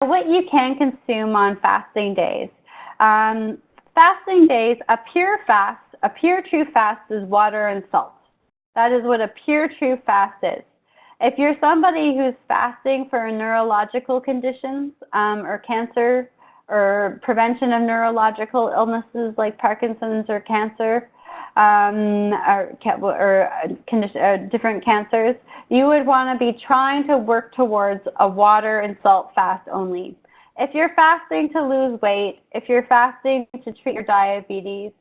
what you can consume on fasting days. Fasting days, a pure true fast is water and salt. That is what a pure true fast is. If you're somebody who's fasting for neurological conditions or cancer or prevention of neurological illnesses like Parkinson's or cancer or different cancers, you would want to be trying to work towards a water and salt fast only. If you're fasting to lose weight, if you're fasting to treat your diabetes,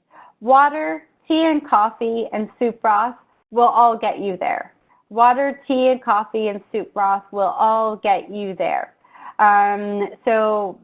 water, tea and coffee, and soup broth will all get you there. Water, tea, and coffee, and soup broth will all get you there. So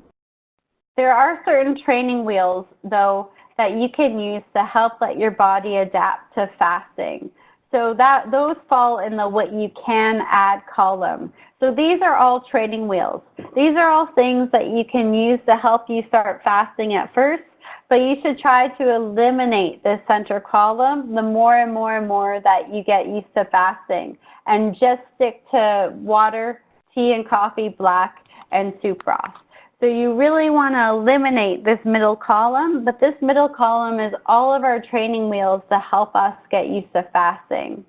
there are certain training wheels, though, that you can use to help let your body adapt to fasting. So those fall in the what you can add column. So these are all training wheels. These are all things that you can use to help you start fasting at first, but you should try to eliminate the center column the more and more and more that you get used to fasting, and just stick to water, tea and coffee, black, and soup broth. So you really want to eliminate this middle column, but this middle column is all of our training wheels to help us get used to fasting.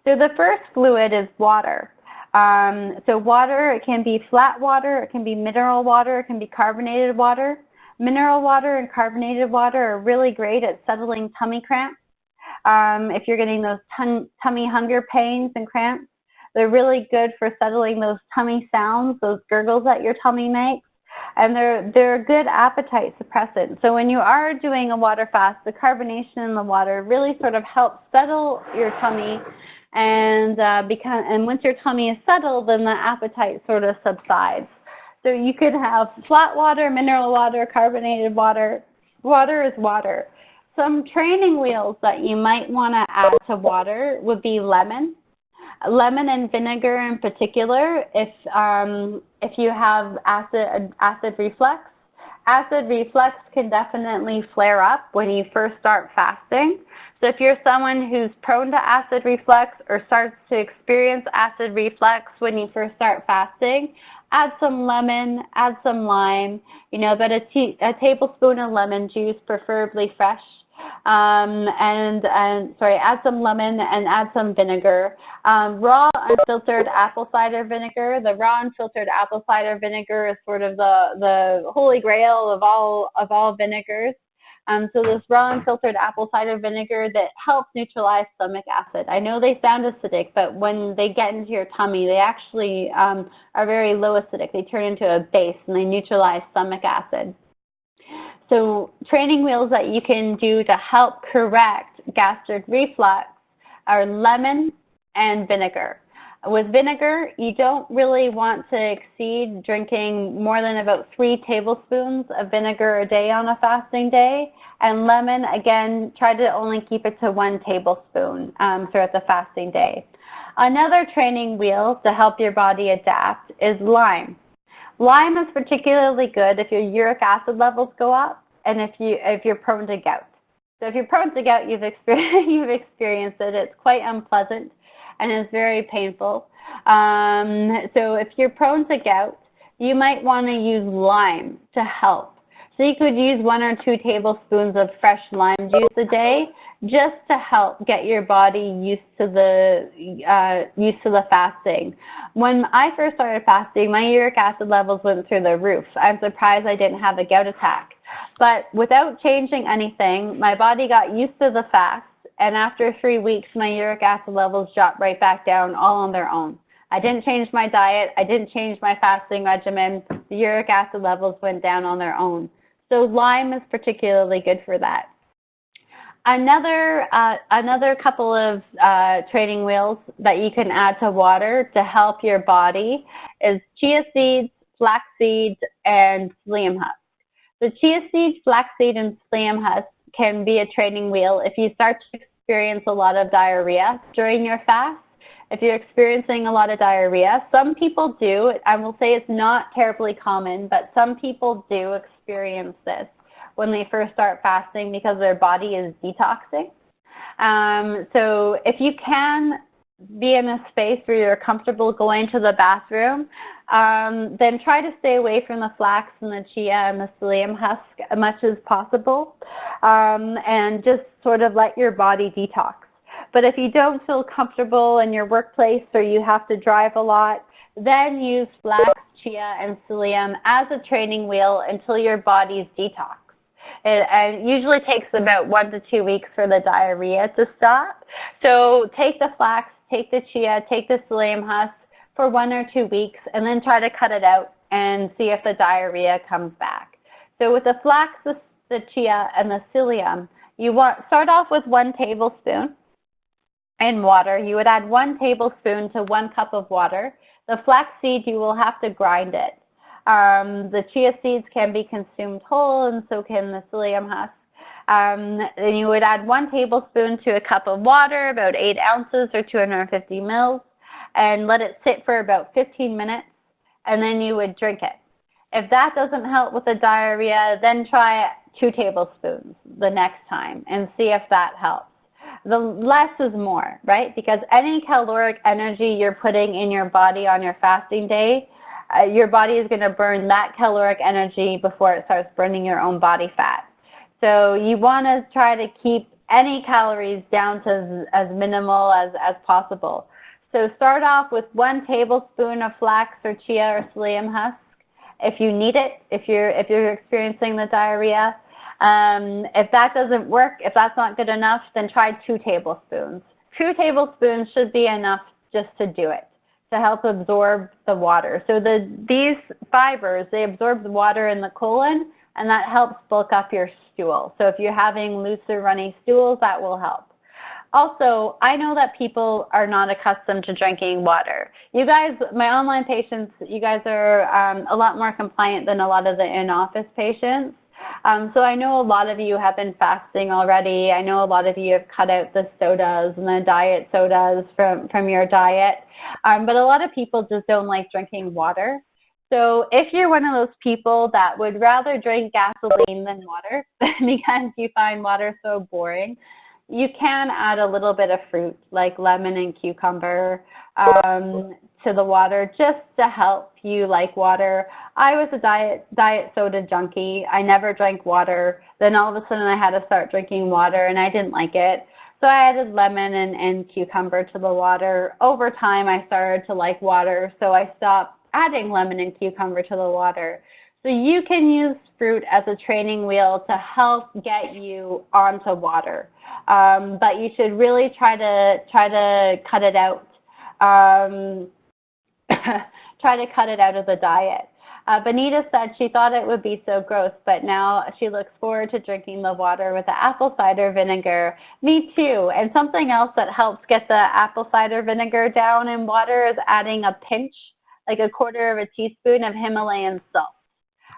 So the first fluid is water. So water, it can be flat water, it can be mineral water, it can be carbonated water. Mineral water and carbonated water are really great at settling tummy cramps. If you're getting those tummy hunger pains and cramps, they're really good for settling those tummy sounds, those gurgles that your tummy makes. And they're a good appetite suppressant. So when you are doing a water fast, the carbonation in the water really sort of helps settle your tummy, and once your tummy is settled, then the appetite sort of subsides. So you could have flat water, mineral water, carbonated water. Water is water. Some training wheels that you might want to add to water would be lemon. Lemon and vinegar in particular, if you have acid reflux. Acid reflux can definitely flare up when you first start fasting. So if you're someone who's prone to acid reflux or starts to experience acid reflux when you first start fasting, add some lemon, add some lime, about a tablespoon of lemon juice, preferably fresh. Add some lemon and add some vinegar. Raw unfiltered apple cider vinegar. The raw unfiltered apple cider vinegar is sort of the holy grail of all vinegars. So this raw unfiltered apple cider vinegar that helps neutralize stomach acid. I know they sound acidic, but when they get into your tummy, they actually are very low acidic. They turn into a base and they neutralize stomach acid. So training wheels that you can do to help correct gastric reflux are lemon and vinegar. With vinegar, you don't really want to exceed drinking more than about 3 tablespoons of vinegar a day on a fasting day. And lemon, again, try to only keep it to 1 tablespoon throughout the fasting day. Another training wheel to help your body adapt is lime. Lime is particularly good if your uric acid levels go up and if you're prone to gout. So if you're prone to gout, you've experienced it. It's quite unpleasant and it's very painful. So if you're prone to gout, you might want to use lime to help. So you could use 1 or 2 tablespoons of fresh lime juice a day just to help get your body used to the fasting. When I first started fasting, my uric acid levels went through the roof. I'm surprised I didn't have a gout attack. But without changing anything, my body got used to the fast, and after 3 weeks, my uric acid levels dropped right back down all on their own. I didn't change my diet. I didn't change my fasting regimen. The uric acid levels went down on their own. So lime is particularly good for that. Another couple of training wheels that you can add to water to help your body is chia seeds, flax seeds, and psyllium husk. The chia seeds, flaxseed, and psyllium husk can be a training wheel if you start to experience a lot of diarrhea during your fast. If you're experiencing a lot of diarrhea, some people do. I will say it's not terribly common, but some people do experience this when they first start fasting because their body is detoxing. So if you can be in a space where you're comfortable going to the bathroom, then try to stay away from the flax and the chia and the psyllium husk as much as possible, and just sort of let your body detox. But if you don't feel comfortable in your workplace or you have to drive a lot, then use flax, chia, and psyllium as a training wheel until your body's detox. It usually takes about 1 to 2 weeks for the diarrhea to stop. So take the flax, take the chia, take the psyllium husk for 1 or 2 weeks, and then try to cut it out and see if the diarrhea comes back. So with the flax, the chia, and the psyllium, you start off with 1 tablespoon in water. You would add 1 tablespoon to 1 cup of water. The flax seed, you will have to grind it. The chia seeds can be consumed whole, and so can the psyllium husk. And you would add 1 tablespoon to a cup of water, about 8 ounces or 250 mils, and let it sit for about 15 minutes, and then you would drink it. If that doesn't help with the diarrhea, then try 2 tablespoons the next time and see if that helps. The less is more, right? Because any caloric energy you're putting in your body on your fasting day, your body is going to burn that caloric energy before it starts burning your own body fat. So you want to try to keep any calories down to as minimal as possible. So start off with 1 tablespoon of flax or chia or psyllium husk if you need it, if you're experiencing the diarrhea. If that doesn't work, if that's not good enough, then try 2 tablespoons. 2 tablespoons should be enough just to do it, to help absorb the water. So these fibers, they absorb the water in the colon, and that helps bulk up your stool. So if you're having loose or runny stools, that will help. Also, I know that people are not accustomed to drinking water. You guys, my online patients, you guys are a lot more compliant than a lot of the in-office patients. So I know a lot of you have been fasting already. I know a lot of you have cut out the sodas and the diet sodas from your diet. But a lot of people just don't like drinking water. So if you're one of those people that would rather drink gasoline than water because you find water so boring, you can add a little bit of fruit like lemon and cucumber to the water just to help you like water. I was a diet soda junkie. I never drank water. Then all of a sudden I had to start drinking water and I didn't like it. So I added lemon and cucumber to the water. Over time I started to like water, so I stopped adding lemon and cucumber to the water. So you can use fruit as a training wheel to help get you onto water. But you should really try to cut it out. Try to cut it out of the diet. Benita said she thought it would be so gross, but now she looks forward to drinking the water with the apple cider vinegar. Me too. And something else that helps get the apple cider vinegar down in water is adding a pinch, like a 1/4 of a teaspoon of Himalayan salt.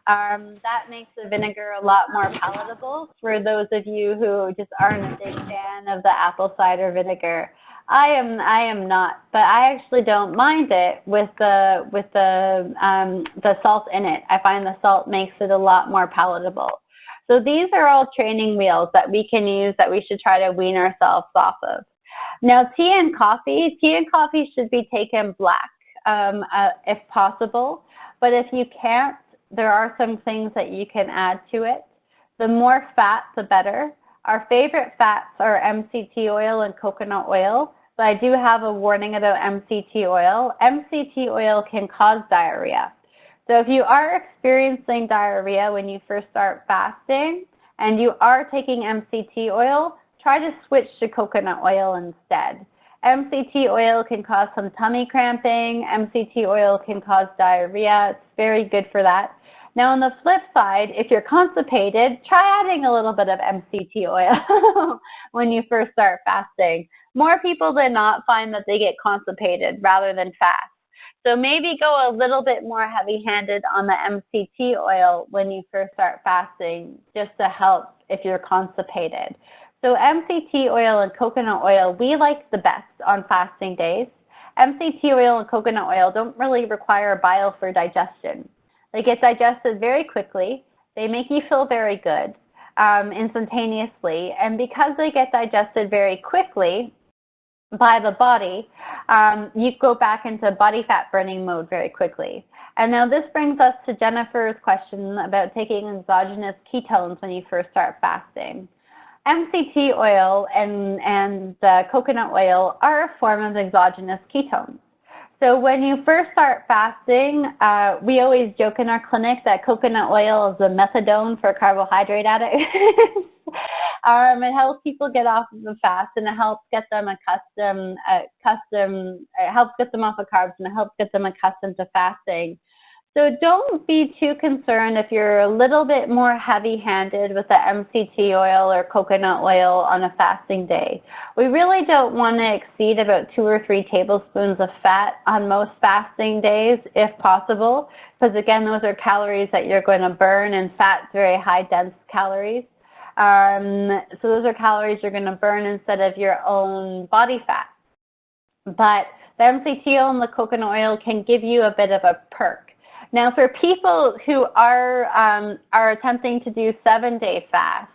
That makes the vinegar a lot more palatable for those of you who just aren't a big fan of the apple cider vinegar. I am not, but I actually don't mind it with the salt in it. I find the salt makes it a lot more palatable. So these are all training wheels that we can use that we should try to wean ourselves off of. Now, tea and coffee should be taken black if possible, but if you can't, there are some things that you can add to it. The more fat, the better. Our favorite fats are MCT oil and coconut oil, but I do have a warning about MCT oil. MCT oil can cause diarrhea. So if you are experiencing diarrhea when you first start fasting and you are taking MCT oil, try to switch to coconut oil instead. MCT oil can cause some tummy cramping. MCT oil can cause diarrhea. It's very good for that. Now, on the flip side, if you're constipated, try adding a little bit of MCT oil when you first start fasting. More people than not find that they get constipated rather than fast. So maybe go a little bit more heavy-handed on the MCT oil when you first start fasting, just to help if you're constipated. So MCT oil and coconut oil, we like the best on fasting days. MCT oil and coconut oil don't really require bile for digestion. They get digested very quickly. They make you feel very good instantaneously. And because they get digested very quickly by the body, you go back into body fat burning mode very quickly. And now this brings us to Jennifer's question about taking exogenous ketones when you first start fasting. MCT oil and coconut oil are a form of exogenous ketones. So when you first start fasting, we always joke in our clinic that coconut oil is the methadone for carbohydrate addicts. It helps people get off of the fast, and it helps get them it helps get them off of carbs, and it helps get them accustomed to fasting. So don't be too concerned if you're a little bit more heavy-handed with the MCT oil or coconut oil on a fasting day. We really don't want to exceed about 2 or 3 tablespoons of fat on most fasting days, if possible, because again, those are calories that you're going to burn, and fat's very high dense calories. So those are calories you're going to burn instead of your own body fat. But the MCT oil and the coconut oil can give you a bit of a perk. Now, for people who are attempting to do 7-day fast,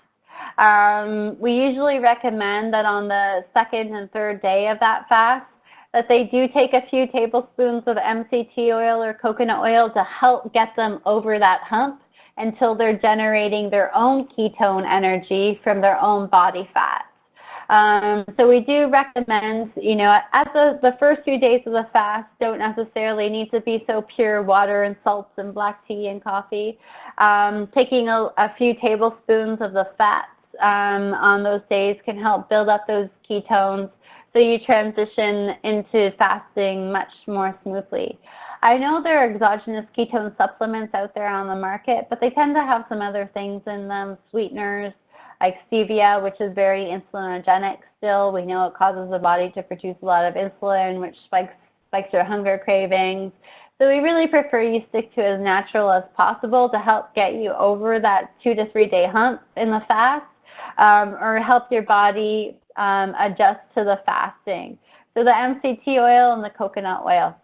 we usually recommend that on the 2nd and 3rd day of that fast, that they do take a few tablespoons of MCT oil or coconut oil to help get them over that hump until they're generating their own ketone energy from their own body fat. So we do recommend, at the first few days of the fast don't necessarily need to be so pure water and salts and black tea and coffee. Taking a few tablespoons of the fats on those days can help build up those ketones so you transition into fasting much more smoothly. I know there are exogenous ketone supplements out there on the market, but they tend to have some other things in them, sweeteners, like stevia, which is very insulinogenic still. We know it causes the body to produce a lot of insulin, which spikes your hunger cravings. So we really prefer you stick to as natural as possible to help get you over that 2 to 3 day hump in the fast, or help your body adjust to the fasting. So the MCT oil and the coconut oil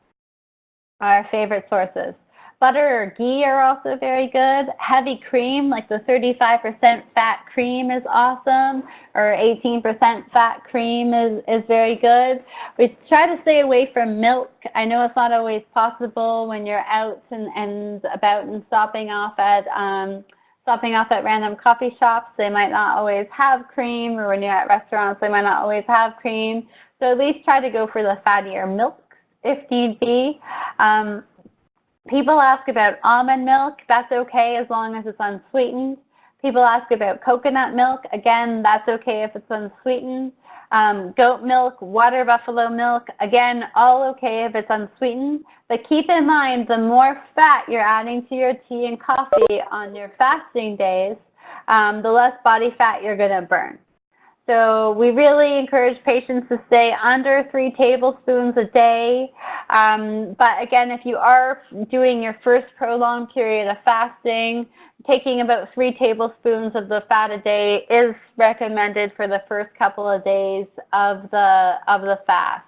are our favorite sources. Butter or ghee are also very good. Heavy cream, like the 35% fat cream is awesome, or 18% fat cream is very good. We try to stay away from milk. I know it's not always possible when you're out and about and stopping off at random coffee shops. They might not always have cream, or when you're at restaurants, they might not always have cream. So at least try to go for the fattier milks if need be. People ask about almond milk. That's okay as long as it's unsweetened. People ask about coconut milk. Again, that's okay if it's unsweetened. Goat milk, water buffalo milk, again, all okay if it's unsweetened. But keep in mind, the more fat you're adding to your tea and coffee on your fasting days, the less body fat you're going to burn. So we really encourage patients to stay under 3 tablespoons a day. But again, if you are doing your first prolonged period of fasting, taking about 3 tablespoons of the fat a day is recommended for the first couple of days of the fast.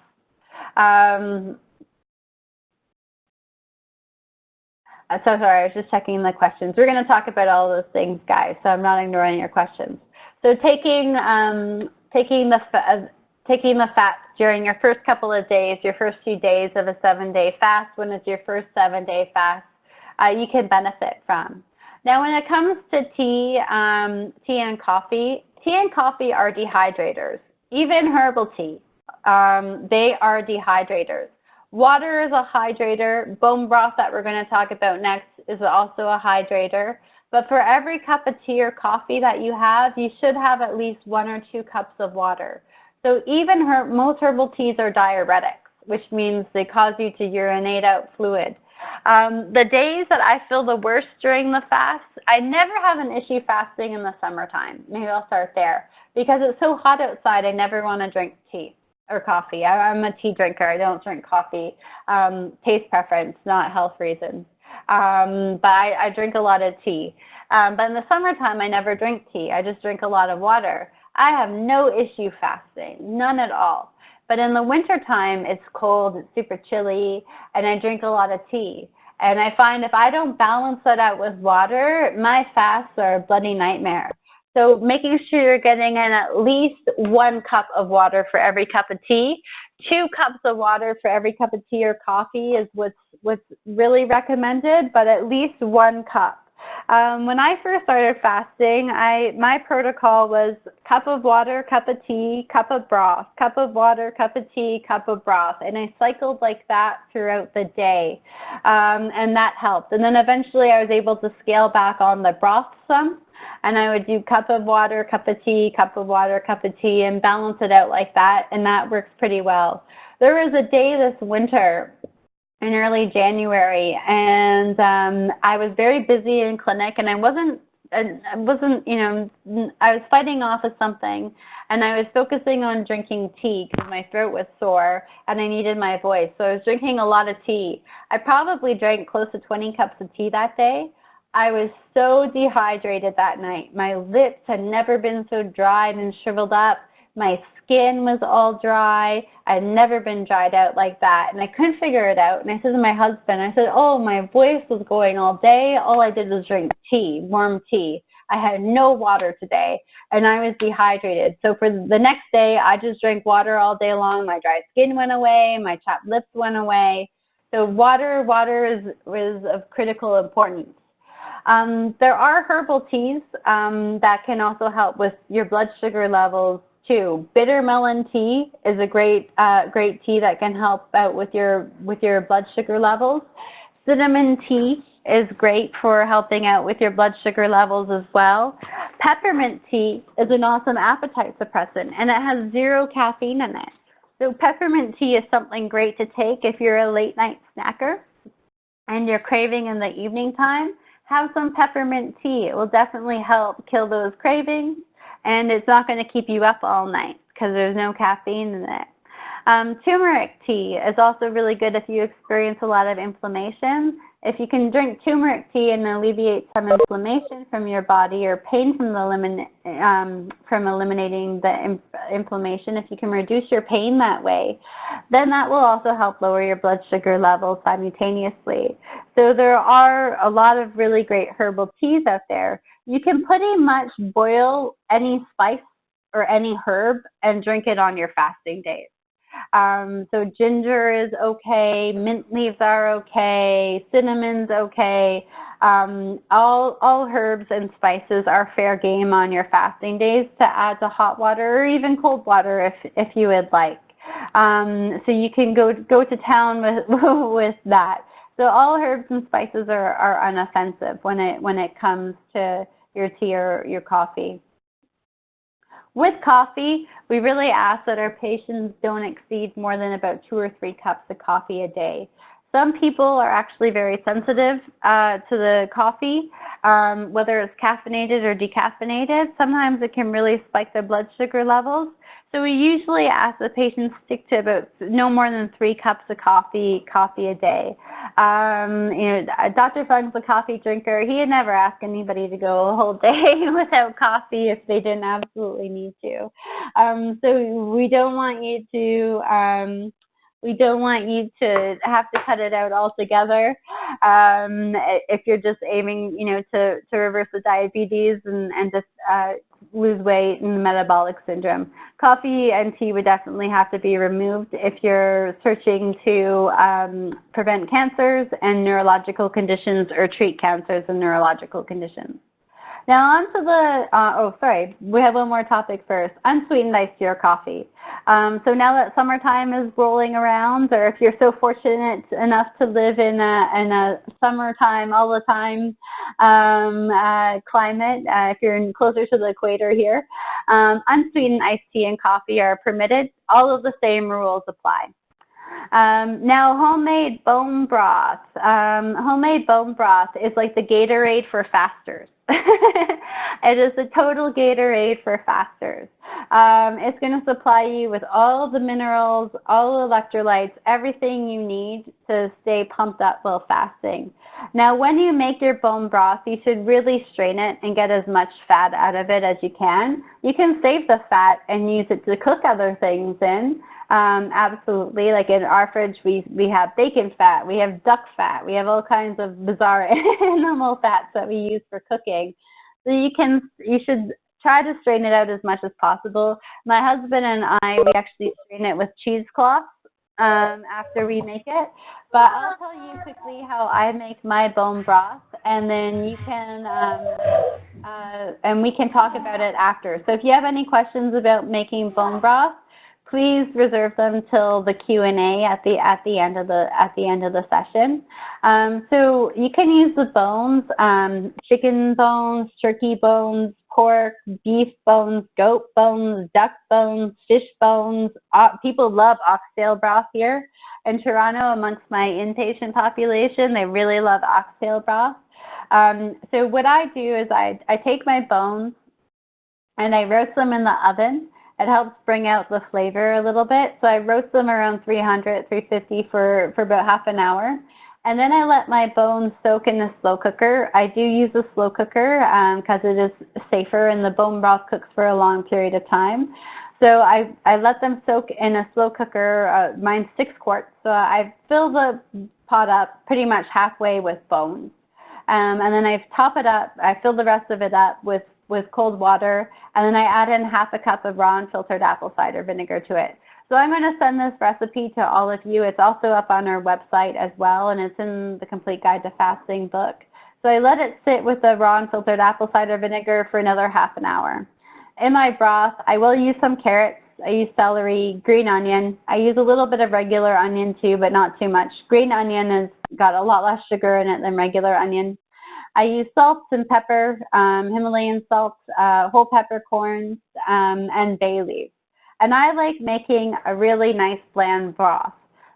So sorry, I was just checking the questions. We're going to talk about all those things, guys, so I'm not ignoring your questions. So taking the fats during your first couple of days, your first few days of a 7-day fast, when it's your first 7-day fast, you can benefit from. Now, when it comes to tea and coffee are dehydrators. Even herbal tea, they are dehydrators. Water is a hydrator. Bone broth that we're going to talk about next is also a hydrator. But for every cup of tea or coffee that you have, you should have at least 1 or 2 cups of water. So even most herbal teas are diuretics, which means they cause you to urinate out fluid. The days that I feel the worst during the fast, I never have an issue fasting in the summertime. Maybe I'll start there. Because it's so hot outside, I never want to drink tea or coffee. I'm a tea drinker. I don't drink coffee. Taste preference, not health reasons. But I drink a lot of tea. But in the summertime, I never drink tea. I just drink a lot of water. I have no issue fasting, none at all. But in the wintertime, it's cold, it's super chilly, and I drink a lot of tea. And I find if I don't balance that out with water, my fasts are a bloody nightmare. So making sure you're getting in at least 1 cup of water for every cup of tea. 2 cups of water for every cup of tea or coffee is what's really recommended, but at least 1 cup. When I first started fasting, my protocol was cup of water, cup of tea, cup of broth, cup of water, cup of tea, cup of broth, and I cycled like that throughout the day, and that helped. And then eventually I was able to scale back on the broth some, and I would do cup of water, cup of tea, cup of water, cup of tea, and balance it out like that, and that works pretty well. There was a day this winter in early January, and I was very busy in clinic, and I wasn't, I was fighting off of something, and I was focusing on drinking tea because my throat was sore and I needed my voice. So I was drinking a lot of tea. I probably drank close to 20 cups of tea that day. I was so dehydrated that night. My lips had never been so dried and shriveled up. My skin was all dry. I'd never been dried out like that, and I couldn't figure it out. And I said to my husband, I said, oh, my voice was going all day. All I did was drink tea, warm tea. I had no water today, and I was dehydrated. So for the next day, I just drank water all day long. My dry skin went away. My chapped lips went away. So water is of critical importance. There are herbal teas that can also help with your blood sugar levels too. Bitter melon tea is a great tea that can help out with your blood sugar levels. Cinnamon tea is great for helping out with your blood sugar levels as well. Peppermint tea is an awesome appetite suppressant, and it has 0 caffeine in it. So peppermint tea is something great to take if you're a late night snacker and you're craving in the evening time. Have some peppermint tea. It will definitely help kill those cravings, and it's not going to keep you up all night because there's no caffeine in it. Turmeric tea is also really good if you experience a lot of inflammation. If you can drink turmeric tea and alleviate some inflammation from your body or pain from eliminating the inflammation, if you can reduce your pain that way, then that will also help lower your blood sugar levels simultaneously. So there are a lot of really great herbal teas out there. You can pretty much boil any spice or any herb and drink it on your fasting days. So ginger is okay, mint leaves are okay, cinnamon's okay. All herbs and spices are fair game on your fasting days to add to hot water or even cold water if you would like. So you can go to town with that. So all herbs and spices are unoffensive when it comes to your tea or your coffee. With coffee, we really ask that our patients don't exceed more than about 2 or 3 cups of coffee a day. Some people are actually very sensitive to the coffee, whether it's caffeinated or decaffeinated. Sometimes it can really spike their blood sugar levels. So we usually ask the patients stick to about no more than 3 cups of coffee a day. Dr. Fung's a coffee drinker. He'd never ask anybody to go a whole day without coffee if they didn't absolutely need to. So we don't want you to have to cut it out altogether. If you're just aiming, to reverse the diabetes and just lose weight and metabolic syndrome. Coffee and tea would definitely have to be removed if you're searching to prevent cancers and neurological conditions or treat cancers and neurological conditions. Now on to we have one more topic first, unsweetened iced tea or coffee. So now that summertime is rolling around, or if you're so fortunate enough to live in a summertime all the time climate, if you're closer to the equator here, unsweetened iced tea and coffee are permitted. All of the same rules apply. Now, homemade bone broth. Homemade bone broth is like the Gatorade for fasters. It is the total Gatorade for fasters. It's going to supply you with all the minerals, all the electrolytes, everything you need to stay pumped up while fasting. Now, when you make your bone broth, you should really strain it and get as much fat out of it as you can. You can save the fat and use it to cook other things in. Absolutely. Like in our fridge, we have bacon fat, we have duck fat, we have all kinds of bizarre animal fats that we use for cooking. So you should try to strain it out as much as possible. My husband and I, we actually strain it with cheesecloth after we make it. But I'll tell you quickly how I make my bone broth, and then you can, and we can talk about it after. So if you have any questions about making bone broth, please reserve them till the Q&A at the end of the session. So you can use the bones, chicken bones, turkey bones, pork, beef bones, goat bones, duck bones, fish bones. People love oxtail broth here in Toronto amongst my inpatient population. They really love oxtail broth. So what I do is I take my bones and I roast them in the oven. It helps bring out the flavor a little bit. So I roast them around 300, 350 for about half an hour. And then I let my bones soak in a slow cooker. I do use a slow cooker because it is safer, and the bone broth cooks for a long period of time. So I let them soak in a slow cooker. Mine's 6 quarts. So I fill the pot up pretty much halfway with bones. And then I top it up. I fill the rest of it up with cold water, and then I add in half a cup of raw unfiltered apple cider vinegar to it. So I'm going to send this recipe to all of you. It's also up on our website as well, and it's in the Complete Guide to Fasting book. So I let it sit with the raw unfiltered apple cider vinegar for another half an hour. In my broth, I will use some carrots. I use celery, green onion. I use a little bit of regular onion too, but not too much. Green onion has got a lot less sugar in it than regular onion. I use salt and pepper, Himalayan salt, whole peppercorns, and bay leaves. And I like making a really nice bland broth.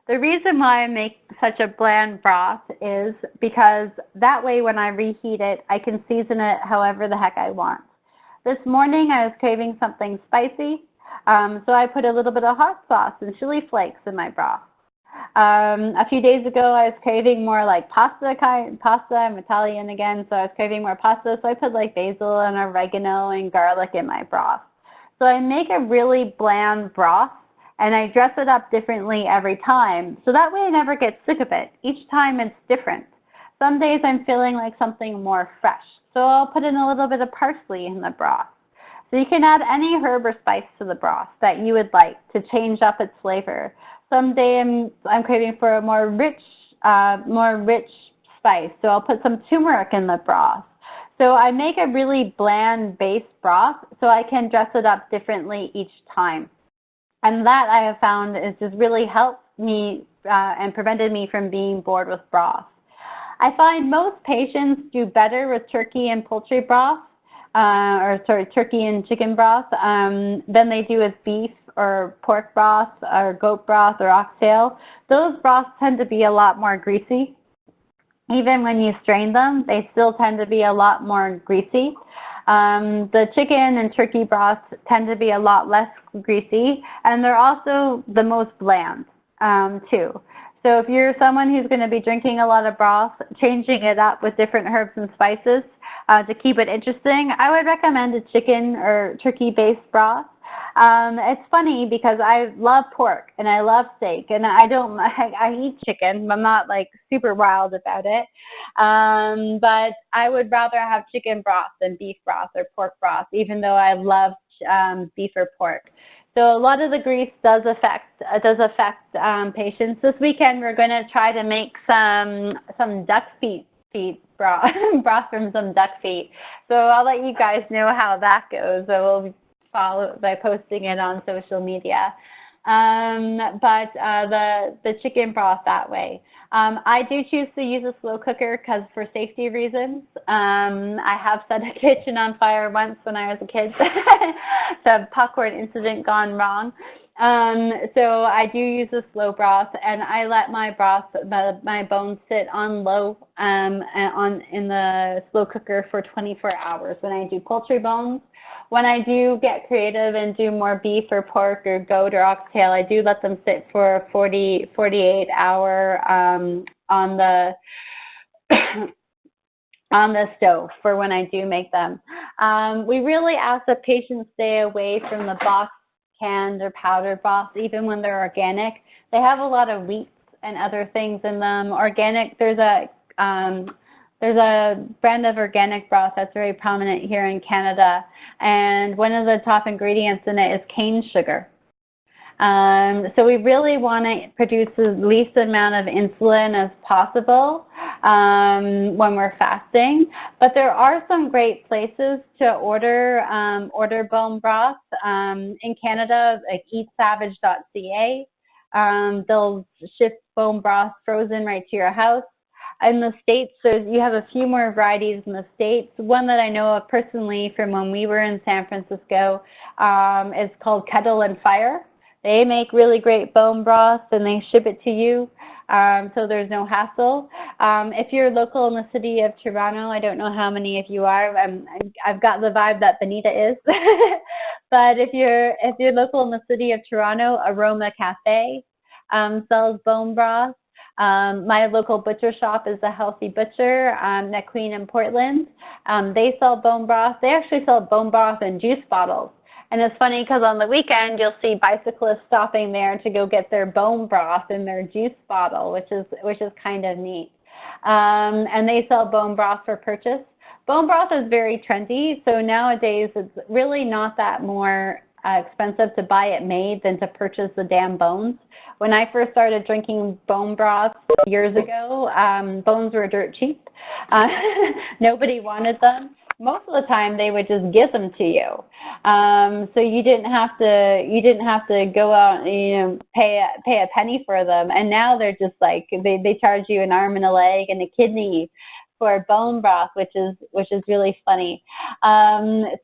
The reason why I make such a bland broth is because that way when I reheat it, I can season it however the heck I want. This morning I was craving something spicy, so I put a little bit of hot sauce and chili flakes in my broth. A few days ago, I was craving more like pasta. I'm Italian again, so I was craving more pasta. So I put like basil and oregano and garlic in my broth. So I make a really bland broth, and I dress it up differently every time. So that way I never get sick of it. Each time it's different. Some days I'm feeling like something more fresh. So I'll put in a little bit of parsley in the broth. So you can add any herb or spice to the broth that you would like to change up its flavor. Someday I'm craving for a more rich spice, so I'll put some turmeric in the broth. So I make a really bland base broth so I can dress it up differently each time. And that I have found is just really helped me and prevented me from being bored with broth. I find most patients do better with turkey and poultry broth, turkey and chicken broth than they do with beef or pork broth or goat broth or oxtail. Those broths tend to be a lot more greasy. Even when you strain them, they still tend to be a lot more greasy. The chicken and turkey broths tend to be a lot less greasy, and they're also the most bland too. So if you're someone who's going to be drinking a lot of broth, changing it up with different herbs and spices to keep it interesting, I would recommend a chicken or turkey-based broth. It's funny because I love pork and I love steak, and I eat chicken, but I'm not like super wild about it. But I would rather have chicken broth than beef broth or pork broth, even though I love beef or pork. So a lot of the grease does affect patients. This weekend we're going to try to make some duck feet broth from some duck feet. So I'll let you guys know how that goes. So we'll follow by posting it on social media. But the chicken broth that way. I do choose to use a slow cooker because for safety reasons. I have set a kitchen on fire once when I was a kid. It's a popcorn incident gone wrong. So I do use a slow broth, and I let my bones sit on low in the slow cooker for 24 hours when I do poultry bones. When I do get creative and do more beef or pork or goat or oxtail, I do let them sit for 48 hour on the on the stove for when I do make them. We really ask that patients stay away from the box, canned, or powdered broths, even when they're organic. They have a lot of wheats and other things in them. Organic, there's a brand of organic broth that's very prominent here in Canada, and one of the top ingredients in it is cane sugar. So we really want to produce the least amount of insulin as possible when we're fasting. But there are some great places to order bone broth. In Canada, like eatsavage.ca. They'll ship bone broth frozen right to your house. In the States, so you have a few more varieties in the States. One that I know of personally from when we were in San Francisco is called Kettle and Fire. They make really great bone broth and they ship it to you, so there's no hassle. If you're local in the city of Toronto, I don't know how many of you are. I've got the vibe that Benita is. But if you're local in the city of Toronto, Aroma Cafe sells bone broth. My local butcher shop is the Healthy Butcher at Queen in Portland. They sell bone broth. They actually sell bone broth in juice bottles. And it's funny because on the weekend you'll see bicyclists stopping there to go get their bone broth in their juice bottle, which is kind of neat. And they sell bone broth for purchase. Bone broth is very trendy, so nowadays it's really not that more expensive to buy it made than to purchase the damn bones. When I first started drinking bone broth years ago, bones were dirt cheap. Nobody wanted them. Most of the time, they would just give them to you, so you didn't have to go out and pay a penny for them. And now they're just like they charge you an arm and a leg and a kidney for bone broth, which is really funny.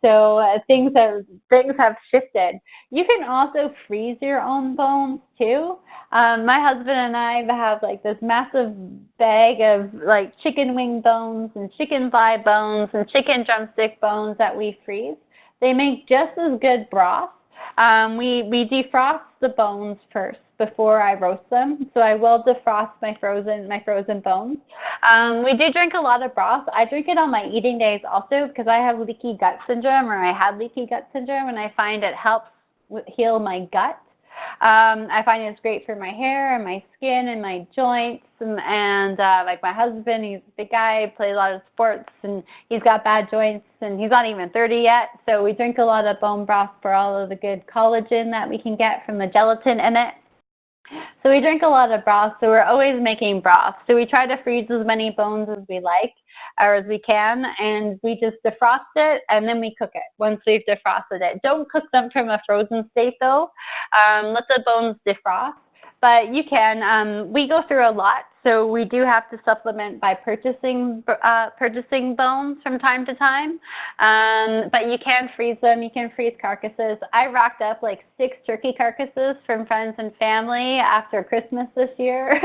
So things have shifted. You can also freeze your own bones too. My husband and I have like this massive bag of like chicken wing bones and chicken thigh bones and chicken drumstick bones that we freeze. They make just as good broth. We defrost the bones first before I roast them. So I will defrost my frozen bones. We do drink a lot of broth. I drink it on my eating days also because I have leaky gut syndrome, or I had leaky gut syndrome, and I find it helps heal my gut. I find it's great for my hair and my skin and my joints, and like my husband, he's a big guy, plays a lot of sports, and he's got bad joints, and he's not even 30 yet, so we drink a lot of bone broth for all of the good collagen that we can get from the gelatin in it. So we drink a lot of broth, so we're always making broth. So we try to freeze as many bones as we like, or as we can, and we just defrost it, and then we cook it once we've defrosted it. Don't cook them from a frozen state, though. Let the bones defrost. But you can. We go through a lot, so we do have to supplement by purchasing bones from time to time. But you can freeze them. You can freeze carcasses. I racked up like 6 turkey carcasses from friends and family after Christmas this year.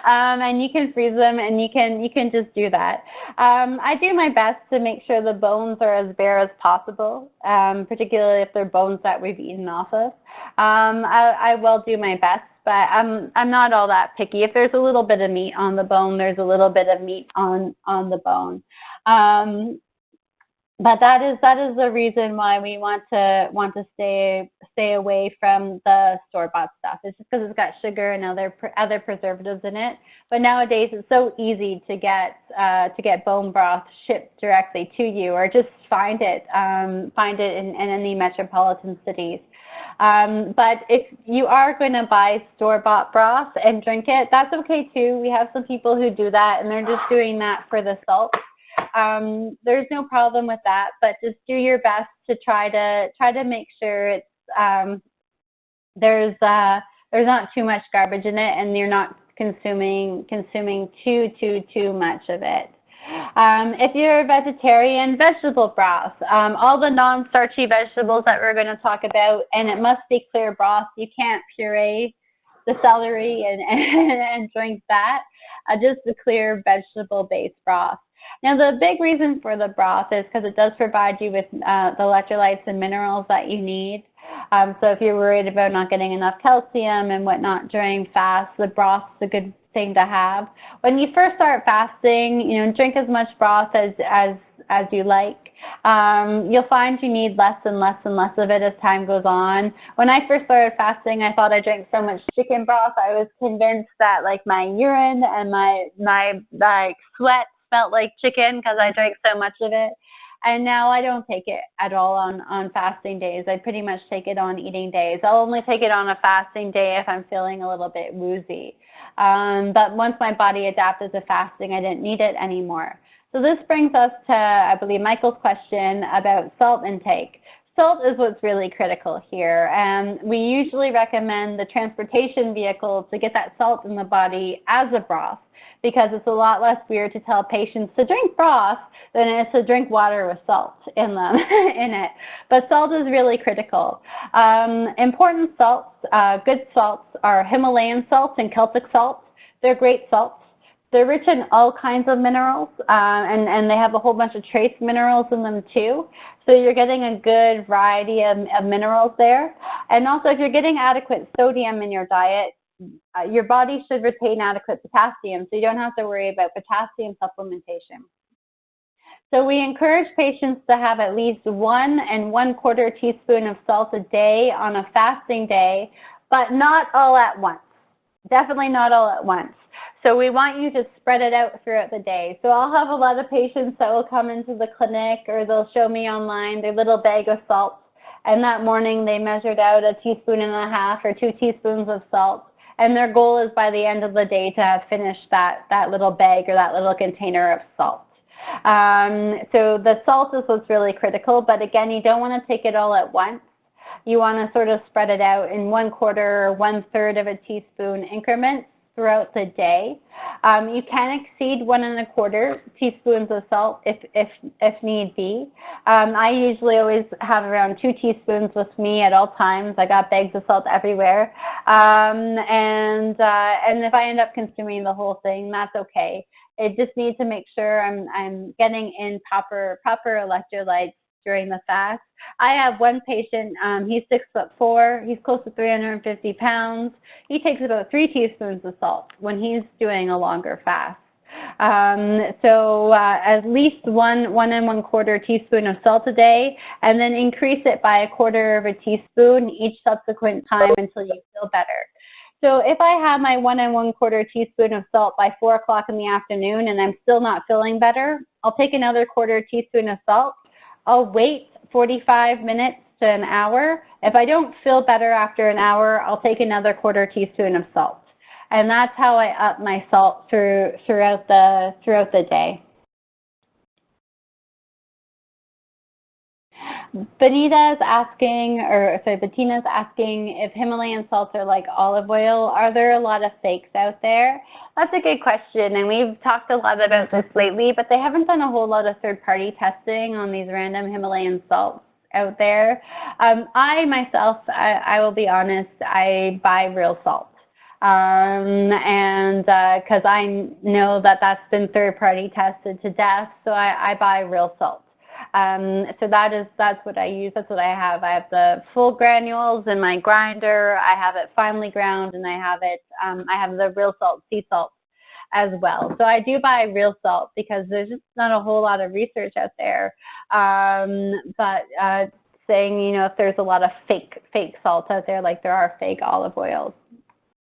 And you can freeze them, and you can just do that. I do my best to make sure the bones are as bare as possible, particularly if they're bones that we've eaten off of. I will do my best, but I'm not all that picky. If there's a little bit of meat on the bone, there's a little bit of meat on the bone. But that is the reason why we want to stay away from the store-bought stuff. It's just because it's got sugar and other preservatives in it. But nowadays it's so easy to get bone broth shipped directly to you, or just find it in any metropolitan cities. But if you are going to buy store-bought broth and drink it, that's okay too. We have some people who do that, and they're just doing that for the salt. There's no problem with that, but just do your best to try to make sure it's there's not too much garbage in it, and you're not consuming too much of it. If you're a vegetarian, vegetable broth, all the non-starchy vegetables that we're going to talk about, and it must be clear broth. You can't puree the celery and drink that. Just the clear vegetable-based broth. Now, the big reason for the broth is because it does provide you with the electrolytes and minerals that you need. So if you're worried about not getting enough calcium and whatnot during fast, the broth's a good thing to have. When you first start fasting, drink as much broth as you like. You'll find you need less and less and less of it as time goes on. When I first started fasting, I thought I drank so much chicken broth. I was convinced that like my urine and my sweat felt like chicken because I drank so much of it. And now I don't take it at all on fasting days. I pretty much take it on eating days. I'll only take it on a fasting day if I'm feeling a little bit woozy. But once my body adapted to fasting, I didn't need it anymore. So this brings us to, I believe, Michael's question about salt intake. Salt is what's really critical here. And we usually recommend the transportation vehicle to get that salt in the body as a broth, because it's a lot less weird to tell patients to drink broth than it is to drink water with salt in them in it. But salt is really critical. Important salts, good salts, are Himalayan salts and Celtic salts. They're great salts. They're rich in all kinds of minerals, and they have a whole bunch of trace minerals in them too. So you're getting a good variety of minerals there. And also, if you're getting adequate sodium in your diet, your body should retain adequate potassium, so you don't have to worry about potassium supplementation. So we encourage patients to have at least 1 1/4 teaspoon of salt a day on a fasting day, but not all at once. Definitely not all at once. So we want you to spread it out throughout the day. So I'll have a lot of patients that will come into the clinic, or they'll show me online their little bag of salt, and that morning they measured out 1.5 teaspoons or 2 teaspoons of salt. And their goal is by the end of the day to have finished that little bag or that little container of salt. So the salt is what's really critical, but again, you don't want to take it all at once. You want to sort of spread it out in 1/4 or 1/3 of a teaspoon increments throughout the day. You can exceed 1 1/4 teaspoons of salt if need be. I usually always have around 2 teaspoons with me at all times. I got bags of salt everywhere. And if I end up consuming the whole thing, that's okay. It just needs to make sure I'm getting in proper electrolytes during the fast. I have one patient, he's 6'4", he's close to 350 pounds. He takes about 3 teaspoons of salt when he's doing a longer fast. So at least 1 1/4 teaspoon of salt a day, and then increase it by 1/4 of a teaspoon each subsequent time until you feel better. So if I have my 1 1/4 teaspoon of salt by 4 o'clock in the afternoon and I'm still not feeling better, I'll take another 1/4 teaspoon of salt. I'll wait 45 minutes to an hour. If I don't feel better after an hour, I'll take another 1/4 teaspoon of salt. And that's how I up my salt throughout the day. Betina's asking if Himalayan salts are like olive oil. Are there a lot of fakes out there? That's a good question, and we've talked a lot about this lately, but they haven't done a whole lot of third-party testing on these random Himalayan salts out there. I myself, I will be honest, I buy real salt. And because I know that that's been third-party tested to death, so I buy real salt. So that's what I use. That's what I have. I have the full granules in my grinder. I have it finely ground, and I have the real salt, sea salt, as well. So I do buy real salt because there's just not a whole lot of research out there. Saying, if there's a lot of fake salt out there, like there are fake olive oils.